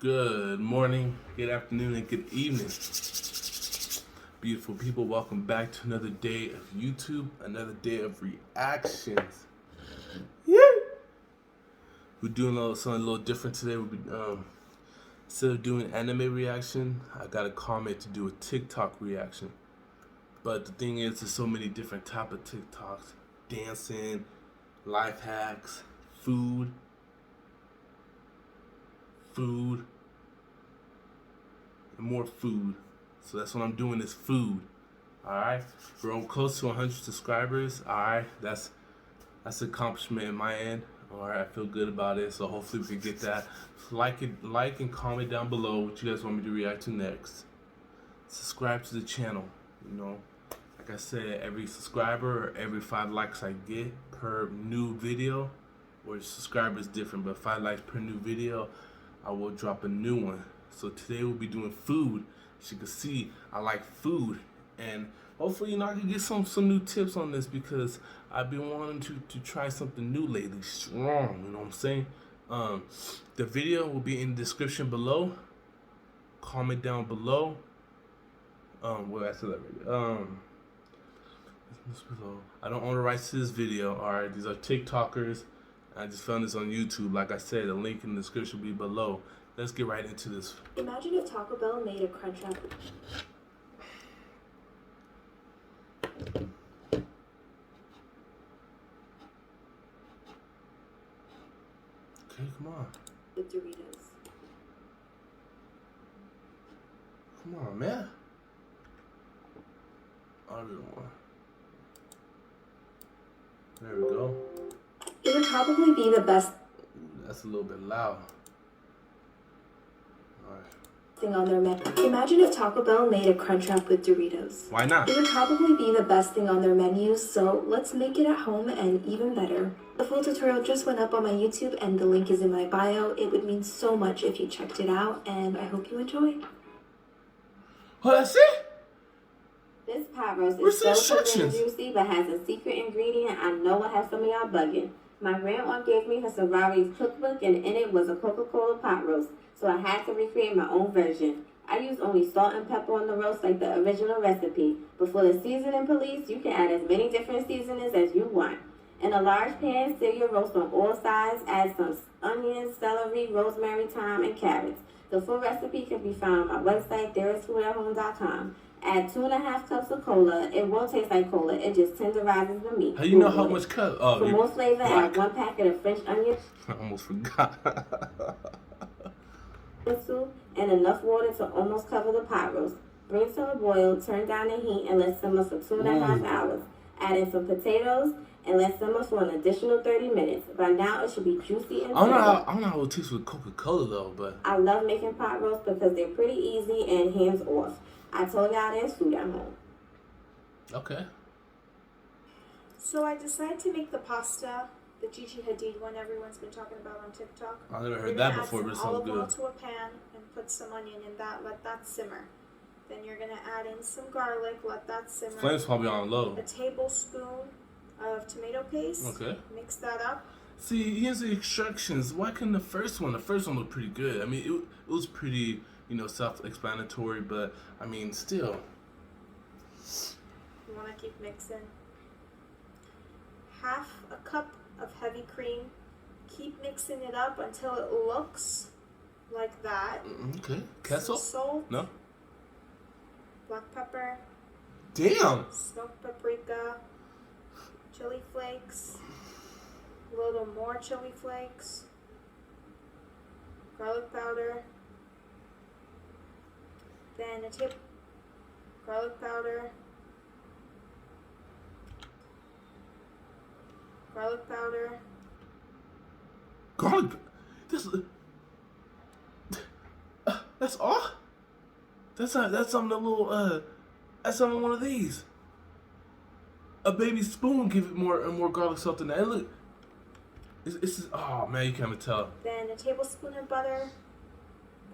Good morning, good afternoon, and good evening. Beautiful people, welcome back to another day of YouTube, another day of reactions. Yeah. We're doing something a little different today. Instead of doing anime reaction, I got a comment to do a TikTok reaction. But the thing is, there's so many different type of TikToks. Dancing, life hacks, food, and more food. So that's what I'm doing is food. Alright? We're on close to 100 subscribers. Alright, that's an accomplishment in my end. Alright, I feel good about it. So hopefully we can get that. Like and comment down below what you guys want me to react to next. Subscribe to the channel. You know, like I said, every subscriber or every 5 likes I get per new video, or subscriber is different, but 5 likes per new video, I will drop a new one. So today we'll be doing food. As you can see, I like food, and hopefully, I can get some new tips on this because I've been wanting to try something new lately, strong. You know what I'm saying? The video will be in the description below. Comment down below. What I said that already. I don't own the rights to this video. All right, these are TikTokers. I just found this on YouTube. Like I said, the link in the description will be below. Let's get right into this. Imagine if Taco Bell made a Crunchwrap. Okay, come on. With Doritos. Come on, man. Other one. There we go. It would probably be the best That's a little bit loud. Alright. thing on their menu. Imagine if Taco Bell made a Crunchwrap with Doritos. Why not? It would probably be the best thing on their menu, so let's make it at home and even better. The full tutorial just went up on my YouTube and the link is in my bio. It would mean so much if you checked it out, and I hope you enjoy. Oh, that's it? This pot roast Where's is the so tender and instructions? juicy, but has a secret ingredient I know will have some of y'all bugging. My grandma gave me her sorority's cookbook, and in it was a Coca-Cola pot roast, so I had to recreate my own version. I used only salt and pepper on the roast like the original recipe, but for the seasoning police, you can add as many different seasonings as you want. In a large pan, sear your roast on all sides, add some onions, celery, rosemary, thyme, and carrots. The full recipe can be found on my website, thereisfoodathome.com. Add 2.5 cups of cola. It won't taste like cola. It just tenderizes the meat. How you know how much cut? Oh, For more flavor, black. add 1 packet of French onion I almost forgot. soup and enough water to almost cover the pot roast. Bring to a boil, turn down the heat, and let simmer for 2.5 hours. Add in some potatoes and let simmer for an additional 30 minutes. By now, it should be juicy and I don't tender. know how it tastes with Coca-Cola though, but I love making pot roast because they're pretty easy and hands off. I told y'all there's food at home. okay. So I decided to make the pasta, the Gigi Hadid one everyone's been talking about on TikTok. I never You're heard gonna that before, add but it some olive sounds oil good. to a pan and put some onion in that. Let that simmer. Then you're gonna add in some garlic. Let that simmer. Flame's probably on low. A tablespoon of tomato paste. Okay. Mix that up. See, here's the instructions. Why couldn't the first one? The first one looked pretty good. I mean, it was pretty, self-explanatory, but I mean, still. You wanna keep mixing. Half a cup of heavy cream. Keep mixing it up until it looks like that. Okay. Ketchup? Some salt, No. black pepper, Damn. smoked paprika, chili flakes, a little more chili flakes, garlic powder, then a tip garlic powder, Garlic. That's all. That's something a little. That's something one of these. A baby spoon give it more garlic salt than that. And look, it's oh man, you can't even tell. then a tablespoon of butter,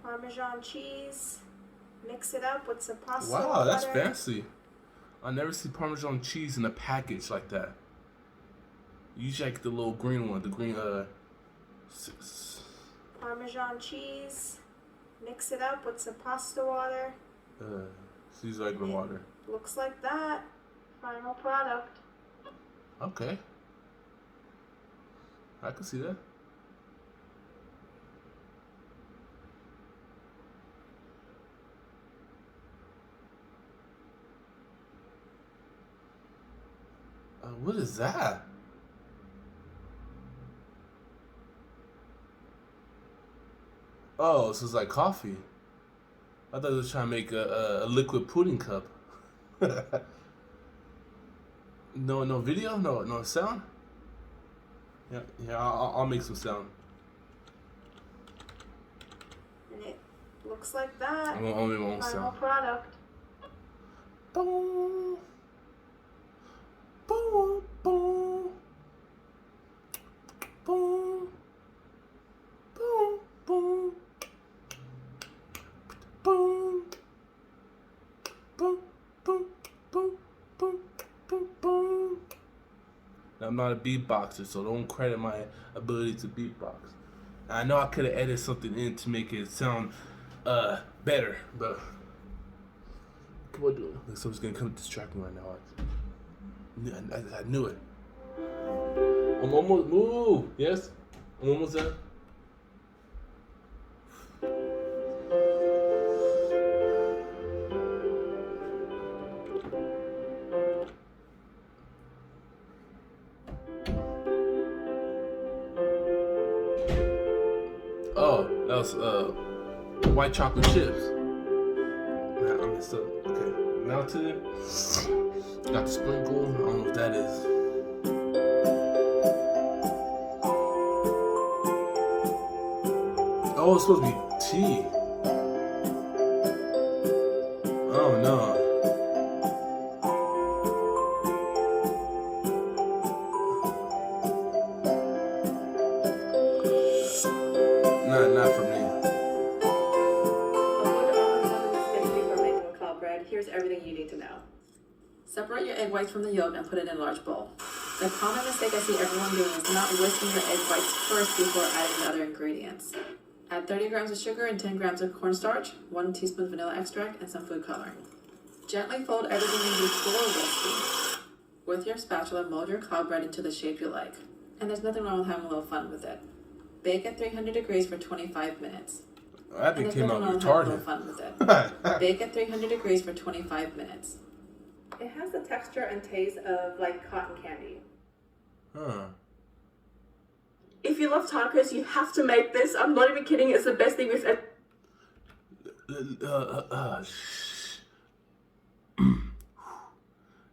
Parmesan cheese. Mix it up with some pasta. Wow, that's butter. fancy. I never see Parmesan cheese in a package like that. Usually like the little green one, the green Parmesan cheese. Mix it up with some pasta water. She's like the water. Looks like that. Final product. Okay. I can see that. What is that? Oh, so it's like coffee. I thought it was trying to make a liquid pudding cup. No video, no sound. Yeah. I'll make some sound. And it looks like that. I'll make my own Final sound. product. Boom. Boom. Boom. Boom. Boom. Boom. Boom. Boom. Boom. Boom. Boom. Boom. Boom. Now, I'm not a beatboxer, so don't credit my ability to beatbox. I know I could have edited something in to make it sound better, but come on, do it. Someone's gonna come distract me right now. I knew it. I'm almost move. Yes, I'm almost there. Oh, that was white chocolate chips. Man, I messed up. Okay, melted. Got the sprinkle. I don't know what that is. Oh, it's supposed to be tea. Oh no. Not for me. Here's everything you need to know. Separate your egg whites from the yolk and put it in a large bowl. The common mistake I see everyone doing is not whisking your egg whites first before adding the other ingredients. Add 30 grams of sugar and 10 grams of cornstarch, 1 teaspoon vanilla extract, and some food coloring. Gently fold everything in before whisking. With your spatula, mold your cloud bread into the shape you like. And there's nothing wrong with having a little fun with it. Bake at 300 degrees for 25 minutes. I think came out retarded. Fun with it. Bake at 300 degrees for 25 minutes. It has the texture and taste of like cotton candy. Huh. If you love tacos, you have to make this. I'm not even kidding. It's the best thing we've ever.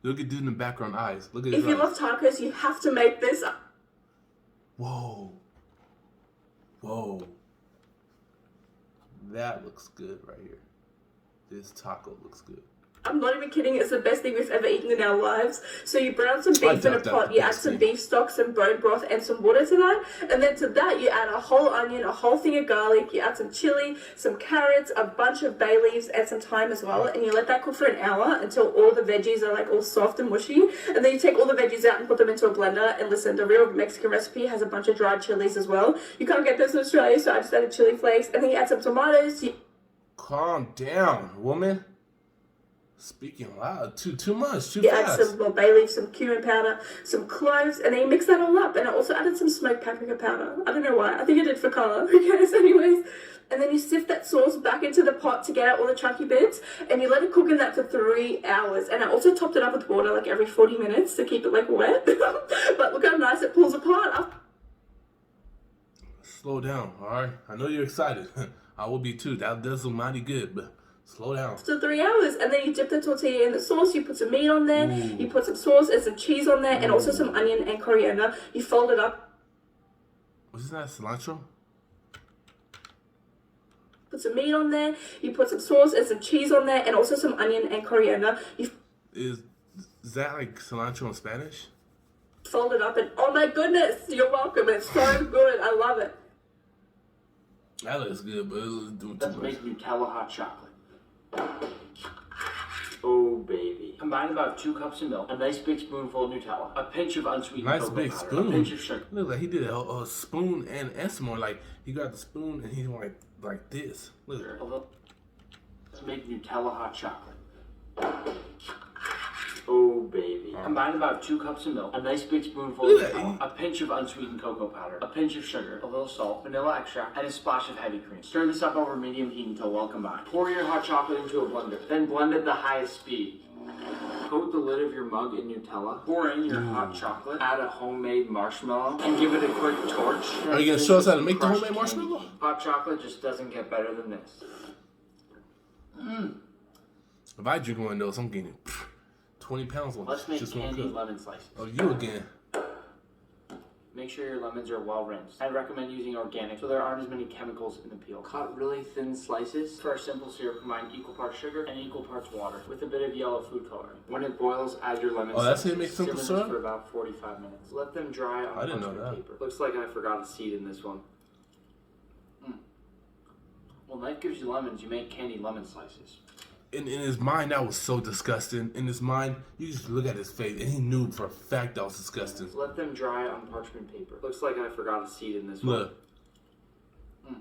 Look at dude in the background eyes. Look at his If you eyes. love tacos, you have to make this. Whoa. That looks good right here. This taco looks good. I'm not even kidding. It's the best thing we've ever eaten in our lives. So you brown some beef in a pot. You add some beef stock, some bone broth, and some water to that. And then to that, you add a whole onion, a whole thing of garlic. You add some chili, some carrots, a bunch of bay leaves, and some thyme as well. And you let that cook for an hour until all the veggies are like all soft and mushy. And then you take all the veggies out and put them into a blender. And listen, the real Mexican recipe has a bunch of dried chilies as well. You can't get this in Australia, so I just added chili flakes. And then you add some tomatoes. Calm down, woman. Speaking loud, too much, too You fast. add some more bay leaves, some cumin powder, some cloves, and then you mix that all up. And I also added some smoked paprika powder. I don't know why. I think I did for colour. Who cares anyways? And then you sift that sauce back into the pot to get out all the chunky bits. And you let it cook in that for 3 hours. And I also topped it up with water like every 40 minutes to keep it like wet. But look how nice it pulls apart. Slow down, all right? I know you're excited. I will be too. That does look mighty good, but slow down. After 3 hours, and then you dip the tortilla in the sauce, you put some meat on there, you put some sauce and some cheese on there, and also some onion and coriander. You fold it up. What's that, cilantro? Put some meat on there, you put some sauce and some cheese on there, and also some onion and coriander. You Is that like cilantro in Spanish? fold it up, and oh my goodness, you're welcome. It's so good. I love it. That looks good, but it's doing too Let's much. make Nutella hot chocolate. Oh, baby. Combine about 2 cups of milk, a nice big spoonful of Nutella, a pinch of unsweetened Nice cocoa big powder, spoon. a pinch of sugar. Look like he did a spoon and some more. Like he got the spoon and he like like this. Look. Let's make Nutella hot chocolate. Oh, baby. Combine about 2 cups of milk, a nice big spoonful of Nutella, a pinch of unsweetened cocoa powder, a pinch of sugar, a little salt, vanilla extract, and a splash of heavy cream. Stir this up over medium heat until well combined. Pour your hot chocolate into a blender, then blend at the highest speed. Coat the lid of your mug in Nutella, pour in your hot chocolate, add a homemade marshmallow, and give it a quick torch. Are you going to show us how to make the homemade marshmallow? Hot chocolate just doesn't get better than this. If I drink one of those, I'm getting 20 pounds on Let's make just one candied cup. lemon slices. Oh, you again. Make sure your lemons are well rinsed. I'd recommend using organic so there aren't as many chemicals in the peel. Cut really thin slices. For a simple syrup, combine equal parts sugar and equal parts water with a bit of yellow food coloring. When it boils, add your lemon that's slices. how you make simple Simmer syrup? this for about 45 minutes. Let them dry on I didn't know parchment that. paper. Looks like I forgot a seed in this one. Well, Knife gives you lemons, you make candied lemon slices. In his mind, that was so disgusting. In his mind, you just look at his face, and he knew for a fact that was disgusting. Let them dry on parchment paper. Looks like I forgot a seed in this Look. one.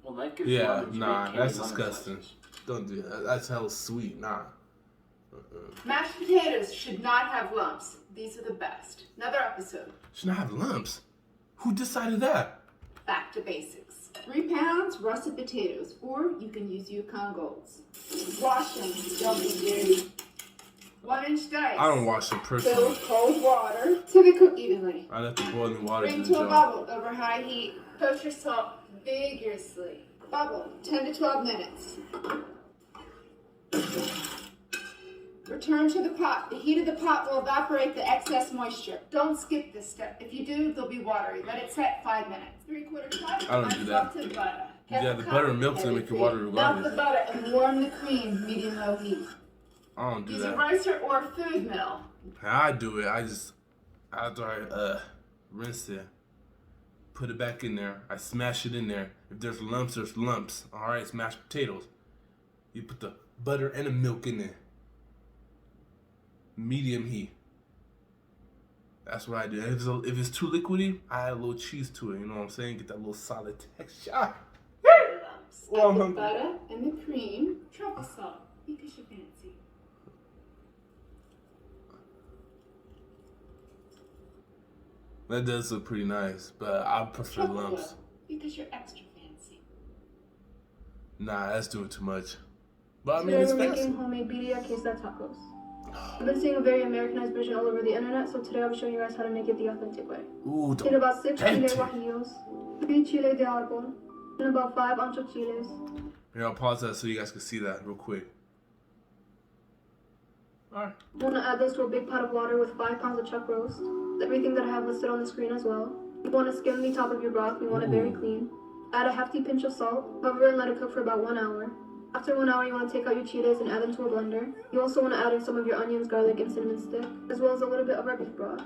Well, Knife gives you lemons, you make Nah, candied that's lemon disgusting. slices. Don't do that. That's hella sweet. Nah. Mashed potatoes should not have lumps. These are the best. Another episode. Should not have lumps. Who decided that? Back to basics. 3 pounds russet potatoes, or you can use Yukon Golds. Wash them, don't be dirty. 1-inch dice. I don't wash them Fill personally. with cold water till they cook evenly. I let the boiling water Bring do the to a job. bubble over high heat. Toast your salt vigorously. Bubble 10 to 12 minutes. Return to the pot. The heat of the pot will evaporate the excess moisture. Don't skip this step. If you do, they'll be watery. Let it set 5 minutes. 3/4 cup I don't do that. unsalted butter. Yeah, the butter and milk's gonna make it water Melt regardless. the butter and warm the cream medium-low heat. I don't do Use a that. ricer or food mill. How I do it, after I rinse it, put it back in there. I smash it in there. If there's lumps, there's lumps. All right, it's mashed potatoes. You put the butter and the milk in there. Medium heat. That's what I do. And if it's too liquidy, I add a little cheese to it. You know what I'm saying? Get that little solid texture. Lumps. Well, I'm Add the hungry. butter and the cream. Truffle salt because you fancy. That does look pretty nice, but I prefer Truffle lumps. oil because you're extra fancy. Nah, that's doing too much. But I mean, Today it's we're fancy. making homemade birria queso tacos. I've been seeing a very Americanized version all over the internet, so today I'll be showing you guys how to make it the authentic way. Ooh, Need about 6 chile authentic. guajillos, 3 chile de árbol, and about 5 ancho chiles. Here, I'll pause that so you guys can see that real quick. Alright. You want to add those to a big pot of water with 5 pounds of chuck roast. Everything that I have listed on the screen as well. You want to skim the top of your broth. You want it very clean. Add a hefty pinch of salt. Cover and let it cook for about 1 hour. After 1 hour, you want to take out your chiles and add them to a blender. You also want to add in some of your onions, garlic, and cinnamon stick, as well as a little bit of our beef broth.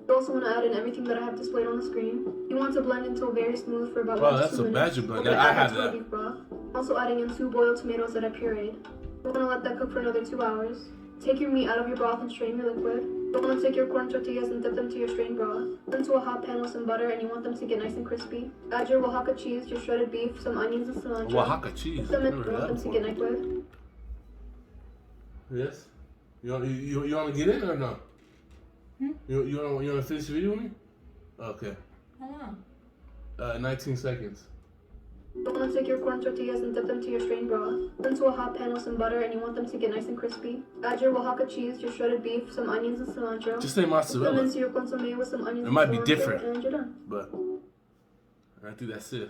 You also want to add in everything that I have displayed on the screen. You want to blend until very smooth for about Wow, 1 to that's 2 a minutes. magic blend. Then I add have to our that. beef broth. Also adding in 2 boiled tomatoes that I pureed. You want to let that cook for another 2 hours. Take your meat out of your broth and strain your liquid. You want to take your corn tortillas and dip them to your strained broth. Put into a hot pan with some butter and you want them to get nice and crispy. Add your Oaxaca cheese, your shredded beef, some onions and cilantro. Oaxaca cheese. Put them in. Never You heard want that them to get before. nice with. Yes. You want to get in or no? You want to finish the video with me? Okay. How long? 19 seconds. You want to take your corn tortillas and dip them to your strained broth. Put into a hot pan with some butter and you want them to get nice and crispy. Add your Oaxaca cheese, your shredded beef, some onions and cilantro. Just say Put them mozzarella. into your consomme with some onions It might and be cilantro, different. and you're done. But I think that's it.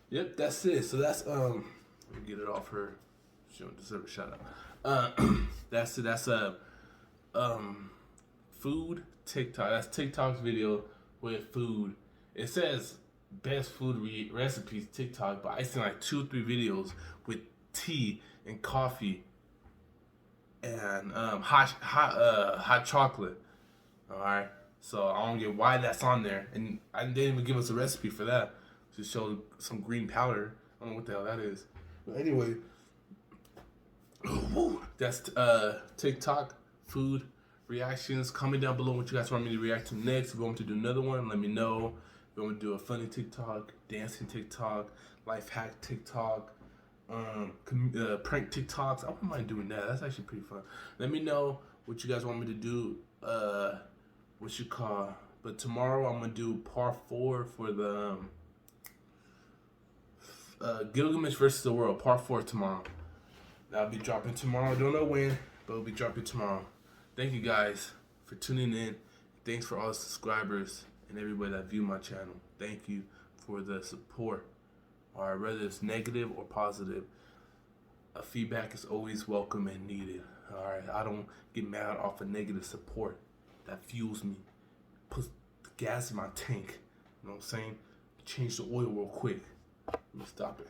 Yep, that's it. So that's let me get it off her. She don't deserve a shout out. That's it. That's food TikTok. That's TikTok's video with food. It says best food recipes TikTok, but I seen like 2 or 3 videos with tea and coffee and hot chocolate. All right. So I don't get why that's on there, and I didn't even give us a recipe for that. Just showed some green powder. I don't know what the hell that is. But anyway, that's TikTok food reactions. Comment down below what you guys want me to react to next. If you want me to do another one, let me know. We want to do a funny TikTok, dancing TikTok, life hack TikTok, prank TikToks. I wouldn't mind doing that. That's actually pretty fun. Let me know what you guys want me to do. But tomorrow I'm gonna do part 4 for the Gilgamesh versus the World, part 4 tomorrow. That'll be dropping tomorrow. Don't know when, but it'll be dropping tomorrow. Thank you guys for tuning in. Thanks for all the subscribers and everybody that view my channel. Thank you for the support. Or whether it's negative or positive, feedback is always welcome and needed. Alright, I don't get mad off of negative support. That fuels me. Puts the gas in my tank. You know what I'm saying? Change the oil real quick. Let me stop it.